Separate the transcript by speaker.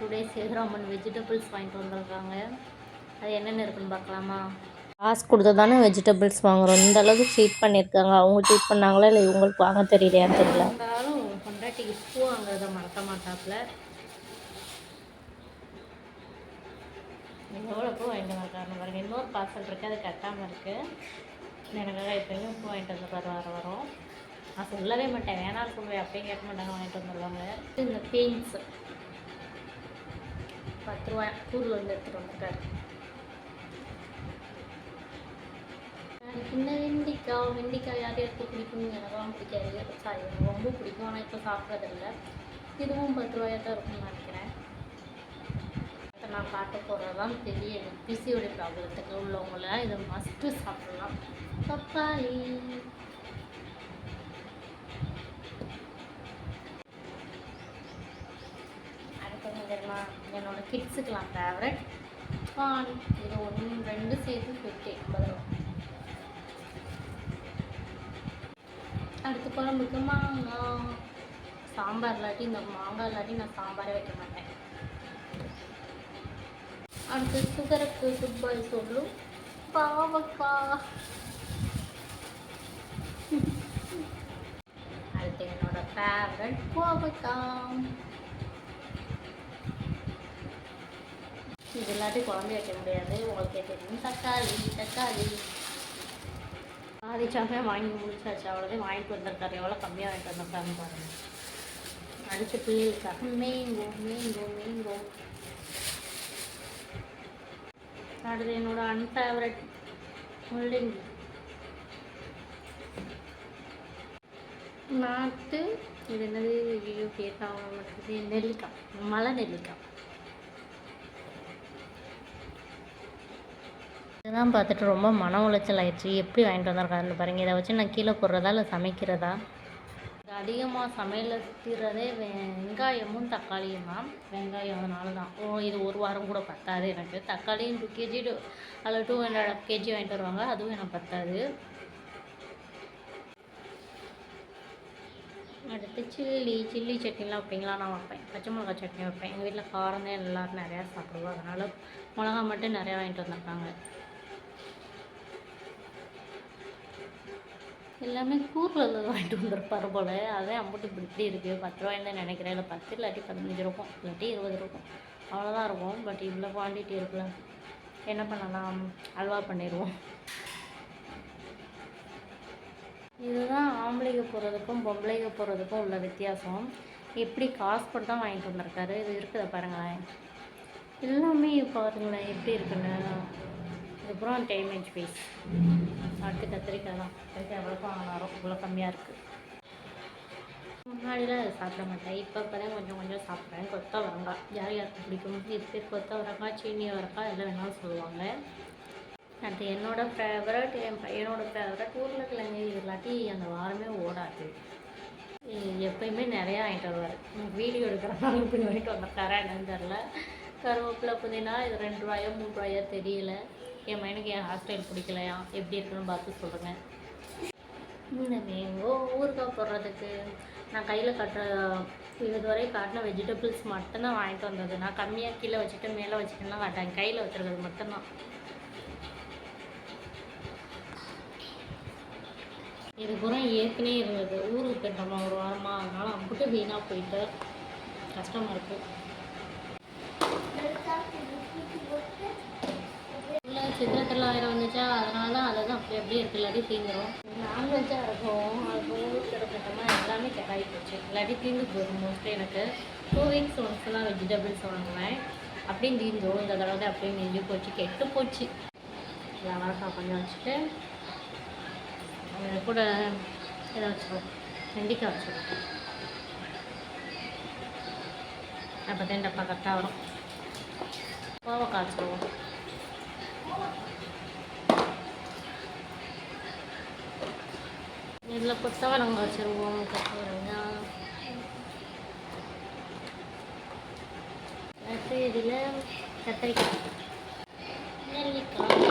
Speaker 1: Today Sethuraman vegetables வாங்கிட்டு வந்திருக்காங்க. அது என்னென்ன இருக்குன்னு பார்க்கலாமா? காசு கொடுத்து தானே வெஜிடபிள்ஸ் வாங்குகிறோம். இந்த அளவுக்கு ட்ரீட் பண்ணியிருக்காங்க. அவங்க ட்ரீட் பண்ணாங்களா இல்லை இவங்களுக்கு வாங்க தெரியலையான்னு தெரியல. இருந்தாலும் பொண்டாட்டிக்கு பூ வாங்குறத மறக்க மாட்டாப்புல. எவ்வளோ பூ வாங்கிட்டு வந்திருக்காருன்னு பாருங்க. இன்னொரு பார்சல் இருக்குது, அது கட்டாமல் இருக்குது. எனக்காக எப்போயுமே பூ வாங்கிட்டு வந்துருக்காரு வரோம். நான் சொல்லவே மாட்டேன், வேணாலும் சொல்லுவேன், அப்பயும் கேட்க மாட்டாங்க, வாங்கிட்டு வந்துடுவாங்க. இந்த பீன்ஸ் 10 ரூபா ஊரில் வந்து எடுத்துகிட்டு வந்துருக்காரு. இந்த வெண்டிக்காய் யார் யாருக்கு பிடிக்கும்? எனக்கெல்லாம் பிடிக்காது. சாரி, எனக்கு ரொம்ப பிடிக்கும், ஆனால் இப்போ சாப்பிட்றதில்ல. இதுவும் 10 ரூபாயாக தான் இருக்கும்னு நினைக்கிறேன். நான் காட்ட போகிறது தான் தெரியுது. பிசியோட ப்ராப்ளத்துக்கு உள்ளவங்களாம் இதை மஸ்ட்டு சாப்பிடலாம். பப்பாளி தெரியுமா, என்னோட கிட்ஸுக்கெலாம் ஃபேவரட் கார்ன். இது 1 2 சேர்த்து 50 ரூபா. அடுத்து குழம்புக்கு மாங்காய். சாம்பார் இல்லாட்டி, இந்த மாங்காய் இல்லாட்டி நான் சாம்பாரே வைக்க மாட்டேன். அடுத்து சுகருக்கு ஃபுட்பால் சொல்லும் பாவக்காய். அடுத்து என்னோட ஃபேவரட் பாவக்காய். இது எல்லாத்தையும் குழம்பு வைக்க முடியாது, உங்களுக்கே தெரியும். தக்காளி ஆதிச்சாமே வாங்கி முடிச்சாச்சு. அவ்வளோதான் வாங்கிட்டு வந்திருக்காரு. எவ்வளோ கம்மியாக வாங்கிட்டு வந்திருக்காருன்னு பாருங்கள். அடுத்து பிள்ளைகளுக்காக மேங்கோ. அடுத்து என்னோட அன்ஃபேவரட் முள்ளங்கி. நாட்டு இது என்னது, ஐயோ கேட்டாங்க மட்டும், நெல்லிக்காய், மலை நெல்லிக்காய். இதெல்லாம் பார்த்துட்டு ரொம்ப மன உளைச்சல் ஆயிடுச்சு. எப்படி வாங்கிட்டு வந்திருக்காருன்னு பாருங்கள். இதை வச்சு நான் கீழே போடுறதா இல்லை சமைக்கிறதா? அதிகமாக சமையலில் தீர்றதே வெங்காயமும் தக்காளியும் தான். வெங்காயம் அதனால தான். இது 1 வாரம் கூட பத்தாது எனக்கு. தக்காளியும் 2 kg அதில் 200 kg வாங்கிட்டு வருவாங்க, அதுவும் எனக்கு பத்தாது. அடுத்து சில்லி சட்னிலாம் வைப்பீங்களா? நான் வைப்பேன். பச்சை மிளகா சட்னி வைப்பேன். எங்கள் வீட்டில் காரம் தான் எல்லோரும் நிறையா சாப்பிடுவோம், அதனால் மிளகா மட்டும் நிறையா வாங்கிட்டு வந்திருக்காங்க. எல்லாமே கூரில் வாங்கிட்டு வந்துருப்பாரு போல். அதே அம்புட்டு இப்படி இருக்குது. 10 ரூபாய்ன்னு தான் நினைக்கிறேன். இல்லை 10 இல்லாட்டி 15 இருக்கும், இல்லாட்டி 20 இருக்கும், அவ்வளோதான் இருக்கும். பட் இவ்வளோ குவான்டிட்டி இருக்குல்ல, என்ன பண்ணலாம், அல்வா பண்ணிடுவோம். இதுதான் ஆம்பளைங்க போகிறதுக்கும் பொம்பளைங்க போகிறதுக்கும் உள்ள வித்தியாசம். எப்படி காசு போட்டு தான் வாங்கிட்டு வந்திருக்காரு. இது இருக்குதை பாருங்களேன், எல்லாமே பாருங்களேன் எப்படி இருக்குன்னு. இதுக்கப்புறம் டேமேஜ் பீஸ். அடுத்து கத்திரிக்காய் தான். கத்திரிக்காய் எவ்வளோக்கும் வாங்கினாரோ இவ்வளோ கம்மியாக இருக்குது. முன்னாடிலாம் அதை சாப்பிட மாட்டேன், இப்போ தான் கொஞ்சம் சாப்பிட்றேன். கொத்தவரங்காய் யாருக்கு பிடிக்கும்? இது பேர் கொத்தவரங்காய், சீனி வரக்காய், எல்லாம் வேணாலும் சொல்லுவாங்க. அது என்னோடய ஃபேவரட், என் பையனோட ஃபேவரட். உருளைக்கிழங்கு இல்லாட்டி அந்த வாரமே ஓடாது. எப்பயுமே நிறையா வாங்கிட்டு வருவார். வீடியோ எடுக்கிறனால இப்படி வாங்கிட்டு வந்திருக்காரா என்னன்னு தெரில. கருவேப்பிலை, புதினா இது 2 ரூபாயோ 3 ரூபாயோ தெரியல. என் மைனுக்கு என் ஹேர் ஸ்டைல் பிடிக்கலையா, எப்படி இருக்குன்னு பார்த்து சொல்லுங்கள். இந்த மேங்கோ ஊறுகாய் போடுறதுக்கு நான் கையில் கட்டுற இதுவரை காட்டின வெஜிடபிள்ஸ் மட்டும்தான் வாங்கிட்டு வந்தது. நான் கம்மியாக கீழே வச்சுட்டு மேலே வச்சுட்டுலாம் காட்டேன். கையில் வச்சுருக்கிறது மட்டும்தான். இது பூரா ஏற்கனவே இருந்தது. ஊருக்கு போயிட்டோமா 1 வாரமாக, அதனால் அம்பிட்டு வீணாக போயிட்டு கஷ்டமாக இருக்குது. சித்திரத்தில் 1000 வந்துச்சா, அதனால தான் அதை தான் அப்படியே இருக்குது. இல்லாட்டி தீந்துடும். நான்வெஜ்ஜாக இருக்கும், அது ஊருக்கு கிடப்பிட்டோமா எல்லாமே கெடாகி போச்சு. இல்லாட்டி தீந்து போயிடும். மோஸ்ட்லி எனக்கு 2 வீக்ஸ் ஒன்ஸ்லாம் வெஜிடபிள்ஸ் வாங்குவேன். அப்படியும் தீந்துடும். இந்த தடவை அப்படியே நெஞ்சு போச்சு, கெட்டு போச்சு. அவரைக்காய் கொஞ்சம் வச்சுட்டு கூட இதை வச்சுருவோம், வெண்டிக்காய் வச்சுருவோம். அப்போ தான் டப்பா கரெக்டாக வரும். கோவக்காய் வச்சுருவோம். இதில் கொத்தவரங்காய் வச்சுருவோம். கொத்தவரங்காய் அடுத்து இதில் கத்திரிக்காய், நெல்லிக்காய்,